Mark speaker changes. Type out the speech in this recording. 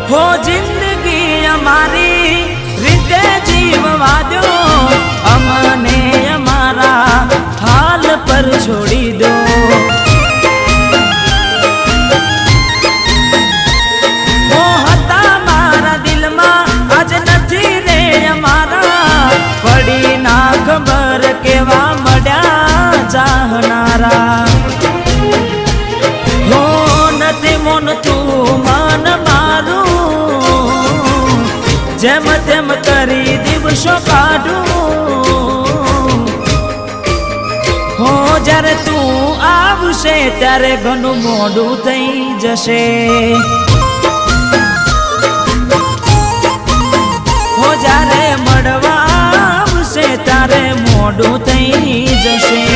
Speaker 1: हो जिंदगी हमारी रीते जीववा दो, अमने हमारा हाल पर छोड़ी दो। वो हता मारा दिल में आज नथी रे हमारा, पड़ी ना खबर केवा मड्या चाहनारा। हो नथी मोन तू मन मारू, जेम तेम करी दिवसो काढू। हो जरे तू आवशे त्यारे घणु मोडू थई जशे। हो जारे मळवा आवशे त्यारे मोडू थई जशे।